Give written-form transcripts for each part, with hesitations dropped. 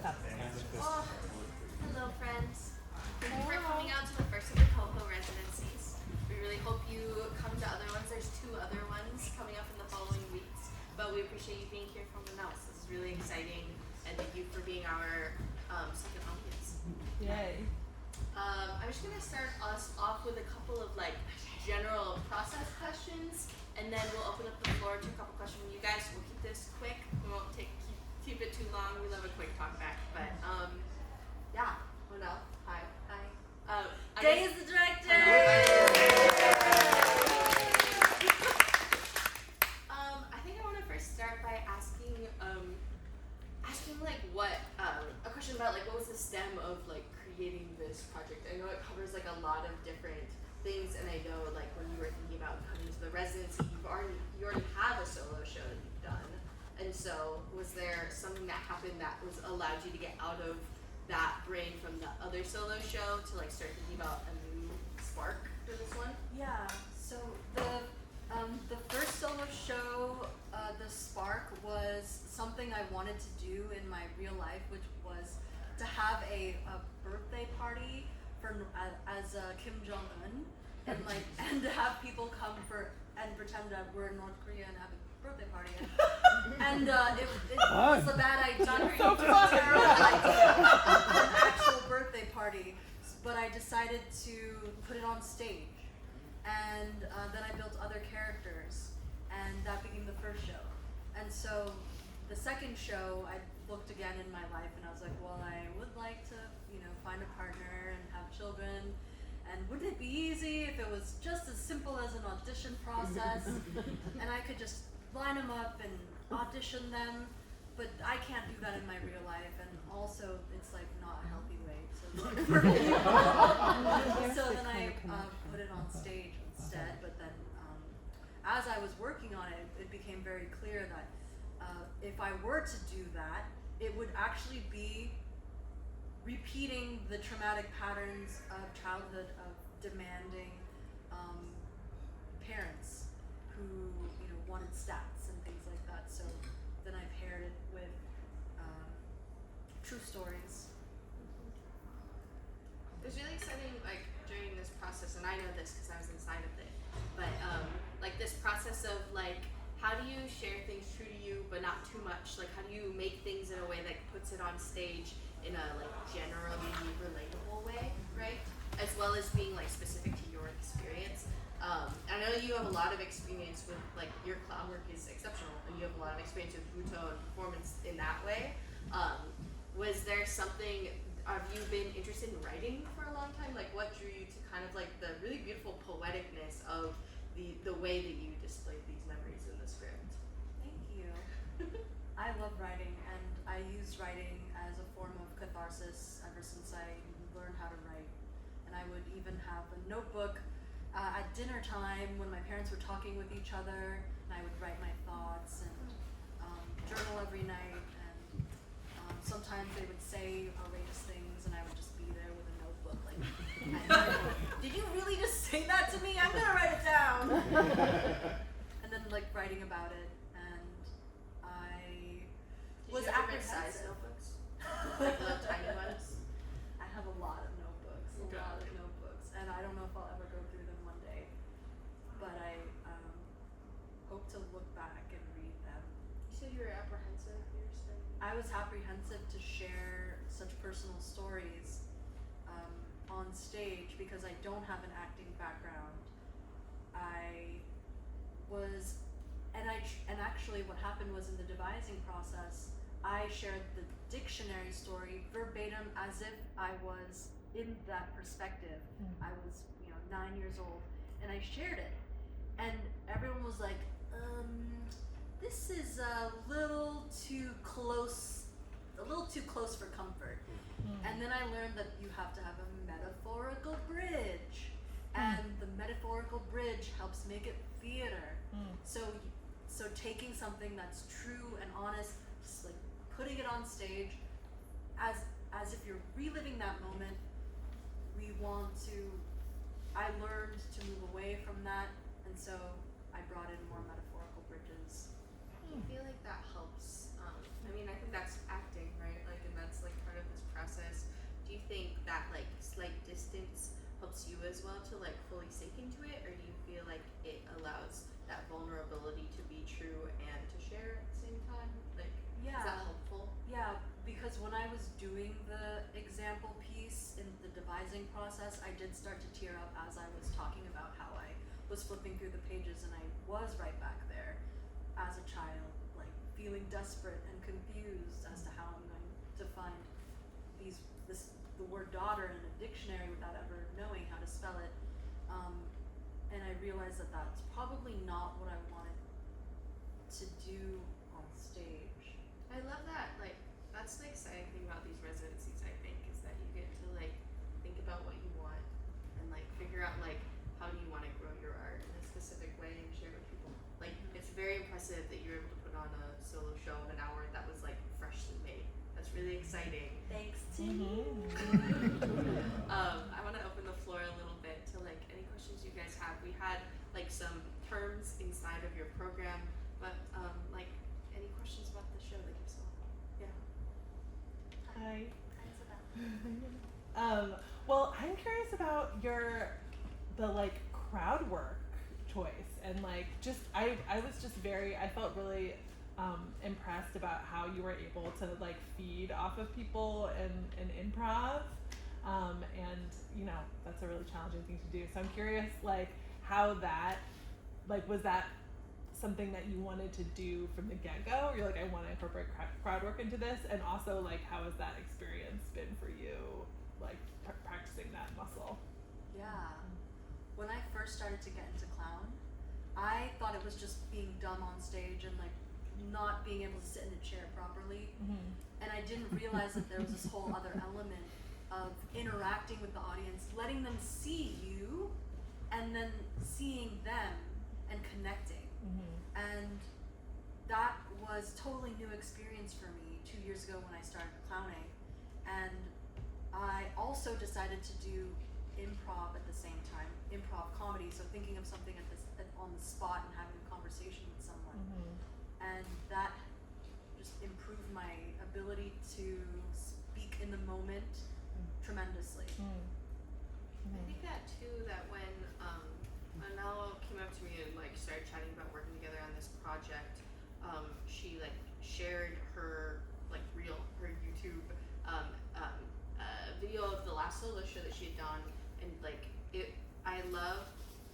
Oh, hello friends. Thank you for coming out to the first of the CoHo residencies. We really hope you come to other ones. There's 2 other ones coming up in the following weeks, but we appreciate you being here from the mouse. This is really exciting, and thank you for being our second audience. Yay. I'm just gonna start us off with a couple of general process questions, and then we'll open up the floor to a couple questions from you guys. We'll keep this quick. We won't keep it too long. We love a quick talk back, but yeah. Monel, hi. Day is the director. I think I want to first start by asking what a question about what was the stem of creating this project. I know it covers a lot of different things, and I know when you were thinking about coming to the residency, you already have a solo show that you've done, and so was there something that happened that allowed you to get out of that brain from the other solo show to start thinking about a new spark for this one? Yeah. So the first solo show, the spark was something I wanted to do in my real life, which was to have a birthday party as Kim Jong-un, and to have people come and pretend that we're in North Korea and have a birthday party. And it was a bad idea. It was a terrible idea. An actual birthday party. But I decided to put it on stage. And then I built other characters. And that became the first show. And so the second show, I looked again in my life and I was like, well, I would like to, find a partner and have children. And wouldn't it be easy if it was just as simple as an audition process and I could just line them up and audition them? But I can't do that in my real life, and also it's not a healthy way to look for people. So then I put it on stage instead. But then as I was working on it, it became very clear that if I were to do that, it would actually be repeating the traumatic patterns of childhood of demanding parents who wanted stats and things like that. So then I paired it with true stories. It was really exciting during this process, and I know this because I was inside of it, but this process of how do you share things true to you but not too much? How do you make things in a way that puts it on stage in a generally relatable way, right? As well as being specific to your experience. I know you have a lot of experience with your clown work is exceptional, and you have a lot of experience with Buto and performance in that way. Was there something? Have you been interested in writing for a long time? What drew you to kind of the really beautiful poeticness of the way that you displayed these memories in the script? Thank you. I love writing, and I use writing as a form of catharsis ever since I learned how to write. And I would even have a notebook at dinner time when my parents were talking with each other, and I would write my thoughts and journal every night. And sometimes they would say outrageous things, and I would just be there with a notebook, did you really just say that to me? I'm gonna write it down. And then writing about it, and I was apprehensive. Notebooks? The tiny ones? I have a lot of notebooks, and I don't know if I'll ever go through them one day, but I hope to look back and read them. You said you were apprehensive. I was apprehensive to share such personal stories on stage because I don't have an acting background. And actually what happened was in the devising process, I shared the dictionary story verbatim as if I was in that perspective. I was 9 years old, and I shared it, and everyone was like, this is a little too close for comfort. And then I learned that you have to have a metaphorical bridge, and the metaphorical bridge helps make it theater. So taking something that's true and honest, just putting it on stage as if you're reliving that moment. I learned to move away from that, and so I brought in more metaphorical bridges. I feel like that helps. I think that's acting, right? And that's revising process, I did start to tear up as I was talking about how I was flipping through the pages and I was right back there as a child, like feeling desperate and confused as to how I'm going to find the word daughter in a dictionary without ever knowing how to spell it. And I realized that that's probably not what I wanted to do on stage. I love that. Like, that's the exciting thing about these residencies, I think, is that you get to like think about what you want and like figure out like how do you want to grow your art in a specific way and share with people. Like, it's very impressive that you're able to put on a solo show of an hour that was like freshly made. That's really exciting. Thanks to you. I want to open the floor a little bit to like any questions you guys have. We had like some terms inside of your program, but like any questions about the show that you saw? Yeah. Hi. Isabel. Well, I'm curious about the like crowd work choice and like just I was just I felt really impressed about how you were able to like feed off of people in improv, and you know that's a really challenging thing to do. So I'm curious like how that was that something that you wanted to do from the get-go, or you're like, I want to incorporate crowd work into this, and also like how has that experience been for you, like practicing that muscle? Yeah. When I first started to get into clown, I thought it was just being dumb on stage and like not being able to sit in a chair properly. And I didn't realize that there was this whole other element of interacting with the audience, letting them see you and then seeing them and connecting. And that was totally new experience for me 2 years ago when I started clowning. And I also decided to do improv at the same time, improv comedy, so thinking of something on the spot and having a conversation with someone. And that just improved my ability to speak in the moment tremendously. I think that too, that when Manalo came up to me and like started chatting about working together on this project, she like shared her like her YouTube video of the last solo show that she had done, and like I love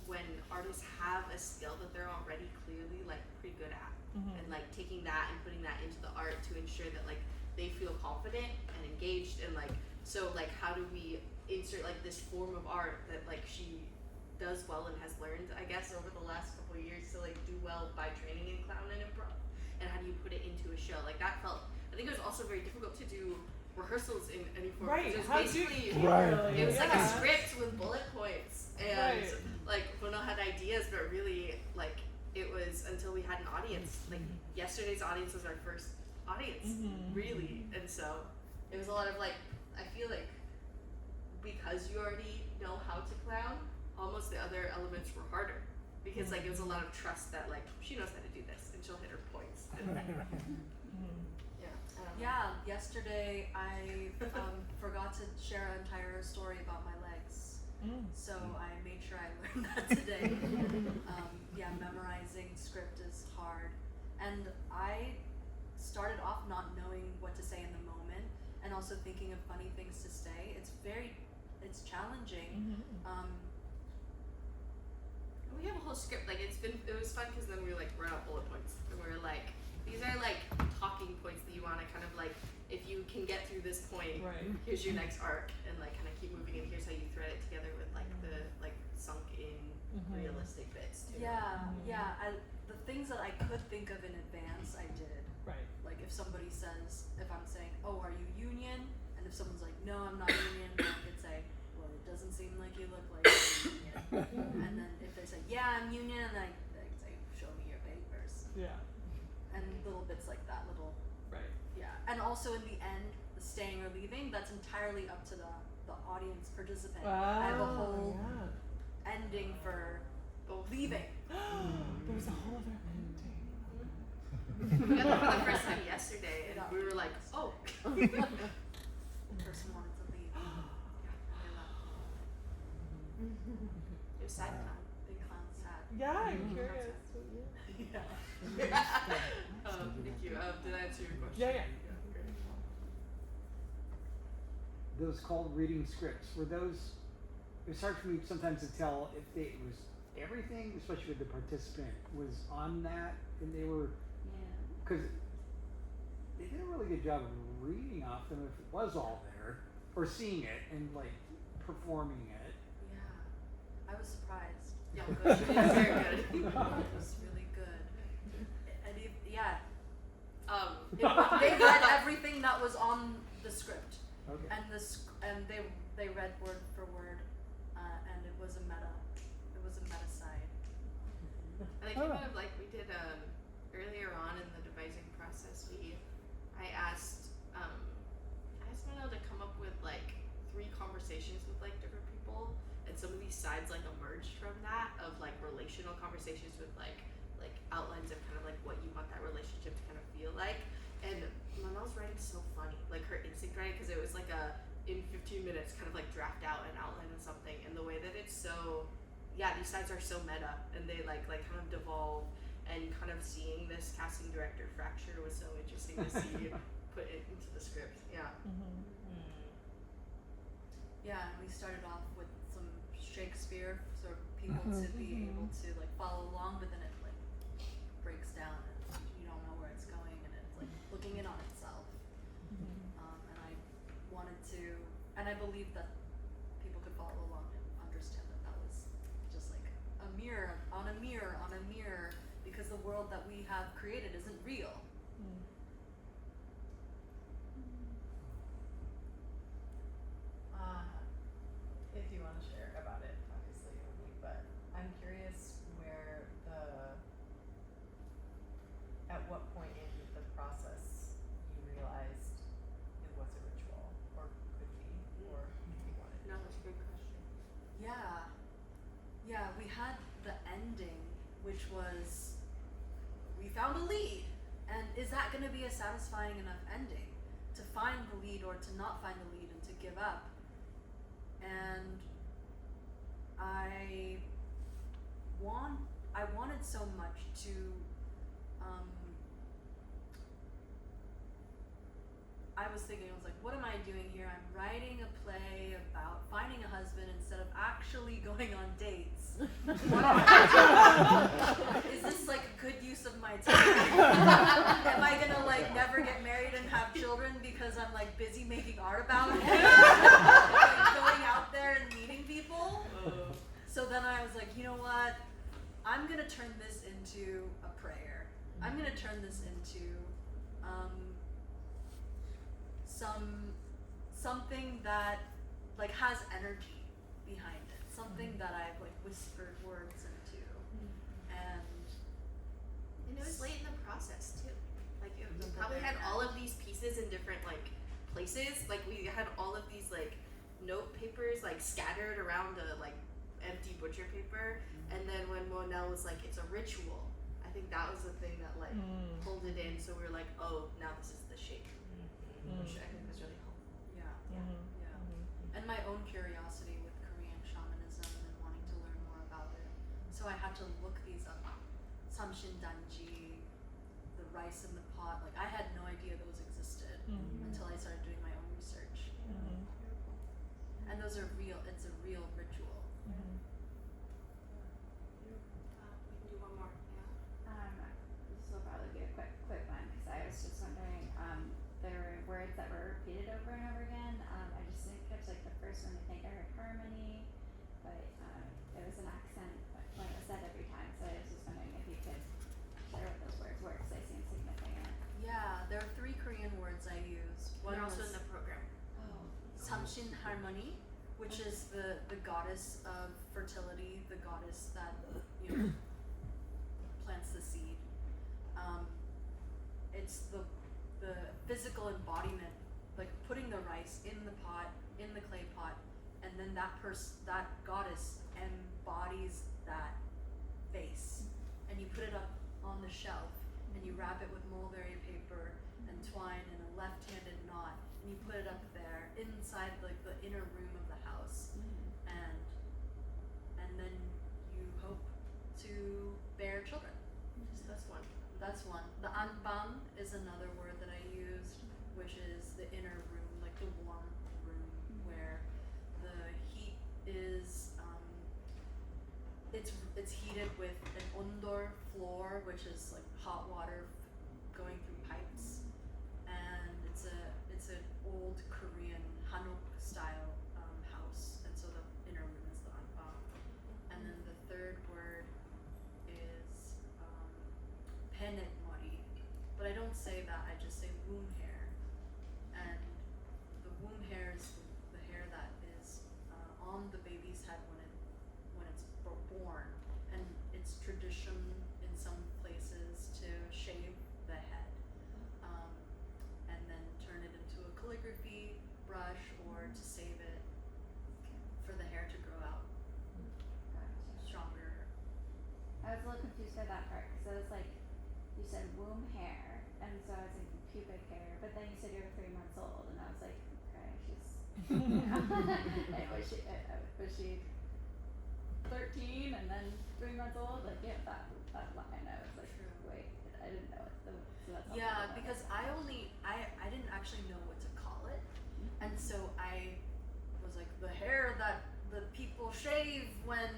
when artists have a skill that they're already clearly like pretty good at, and like taking that and putting that into the art to ensure that like they feel confident and engaged, and like so like how do we insert like this form of art that like she does well and has learned, I guess, over the last couple of years to like do well by training in clown and improv, and how do you put it into a show? Like that felt, I think it was also very difficult to do rehearsals in any form. Right. It was How basically it was like a script with bullet points, and like Bono had ideas, but really like it was until we had an audience. Like yesterday's audience was our first audience, really, and so it was a lot of like, I feel like because you already know how to clown, almost the other elements were harder, because like it was a lot of trust that like she knows how to do this and she'll hit her points. And, Yeah, yesterday I forgot to share an entire story about my legs, so I made sure I learned that today. Memorizing script is hard, and I started off not knowing what to say in the moment, and also thinking of funny things to say. It's challenging. we have a whole script. Like it was fun because then we were like run out bullet points, and we were like, these are like talking points that you want to kind of like, if you can get through this point, here's your next arc, and like kind of keep moving, and here's how you thread it together with like the like sunk in realistic bits too. The things that I could think of in advance, I did. Like if somebody says, if I'm saying, oh, are you union? And if someone's like, no, I'm not union, then I could say, well, it doesn't seem like you look like you're union. And then if they say, yeah, I'm union, and I could say, show me your papers. And little bits like that, and also in the end, the staying or leaving, that's entirely up to the audience participant. I have a whole ending for leaving. There's a whole other ending. We got that for the first time yesterday, and we were like, oh. The person wanted to leave. It was sad time. Big clown sad. Yeah, I'm curious. Thank you. Did I answer your question? Yeah. those called reading scripts, were those, it was hard for me sometimes to tell if it was everything, especially with the participant, was on that, and they were, because they did a really good job of reading off them if it was all there, or seeing it and like performing it. Yeah, I was surprised. Yeah, good. She did very good. It was really good. And yeah, They they read everything that was on the script, Okay. and they read word for word, and it was a meta side. And I came out of like we did earlier on in the devising process. I asked Manel to come up with like 3 conversations with like different people, and some of these sides like emerged from that of like relational conversations with like outlines of kind of like what you want that relationship to kind of feel like. And Manel's writing's so funny, like her instinct writing, because it was like in 15 minutes kind of like draft out an outline of something, and the way that it's so, yeah, these sides are so meta, and they like kind of devolve, and kind of seeing this casting director fracture was so interesting to see put it into the script. Yeah. Yeah, and we started off with some Shakespeare for people to be able to like follow along, but then it like breaks down and you don't know where it's going, and it's like looking in on itself. And I wanted to, and I believe that people could follow along and understand that that was just like a mirror on a mirror on a mirror, because the world that we have created isn't real. If you want to share about it, obviously it would be, but I'm curious at what point in the process you realized it was a ritual, or could be, or if you wanted. No, that's a good question. Yeah, we had the ending, which was we found a lead, and is that going to be a satisfying enough ending to find the lead or to not find the lead and to give up? And I wanted so much to I was thinking, I was like, what am I doing here? I'm writing a play about finding a husband instead of actually going on dates. What am I doing? Is this like a good use of my time? Am I gonna like never get married and have children because I'm like busy making art about it? Like going out there and meeting people? So then I was like, you know what? I'm gonna turn this into a prayer. I'm gonna turn this into something that like has energy behind it, something that I've like whispered words into, and it was late in the process too. Like it The probably very had all of these pieces in different like places. Like we had all of these like note papers like scattered around a like empty butcher paper, and then when Monel was like, it's a ritual, I think that was the thing that like pulled it in. So we were like, oh, now this is the shape, which I think was really helpful. And my own curiosity with Korean shamanism and wanting to learn more about it. So I had to look these up. Samshin danji, the rice in the pot. Like I had no idea those existed until I started doing my own research. And those are real. It's a real ritual. We can do one more. Yeah. This will probably be a quick one because I was just wondering. There were words that were repeated over and over again. I just didn't catch like the first one. I think I heard harmony, but it was an accent when it was said every time. So I was just wondering if you could share what those words were because they seem significant. Yeah, there are 3 Korean words I use. One They're also was in the program. Samshin harmony, which is the goddess of fertility, the goddess that plants the seed. It's the physical embodiment, like putting the rice in the pot, in the clay pot, and then that goddess embodies that vase, and you put it up on the shelf, and you wrap it with mulberry paper and twine in a left-handed knot, and you put it up there inside like the inner room of the house, and then you hope to bear children. That's one. That's one. The anbang is another word that I used, which is the inner room, like the warm room. it's heated with an ondor floor, which is like hot water going through pipes, and it's an old Korean Hanok style house, and so the inner room is the anbang. And then the third word is penet mori, but I don't say that. I just say womb hair, and the womb hair is the hair that is on the baby's head when it's born, and it's tradition in some places to shave the head, and then turn it into a calligraphy brush or to save it for the hair to grow out Gotcha. stronger. I was a little confused by that part because I was like, you said womb hair, and so I was thinking pubic hair, but then you said you were 3 months old, and I was like, okay, she's. And was she 13 and then 3 months old? Like, yeah, that line. I was like, True. wait, I didn't know it. So that's Yeah, because I didn't actually know what to call it, and so I was like, the hair that the people shave when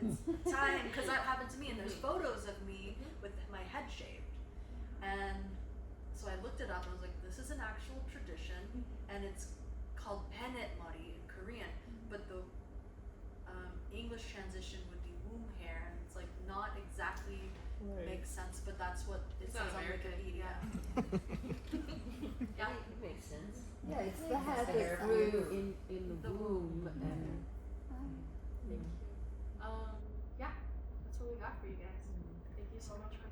it's time, because that happened to me, and there's photos of me with my head shaved, and so I looked it up and I was like, this is an actual tradition, and it's called penet mori in Korean, but the English transition would be womb hair, and it's like not exactly makes sense, but that's what it It's says not on American, Wikipedia. Yeah. It makes sense. Yeah, it's Makes the hair sense. that grew in the womb and Yeah, that's what we got for you guys. Thank you so much for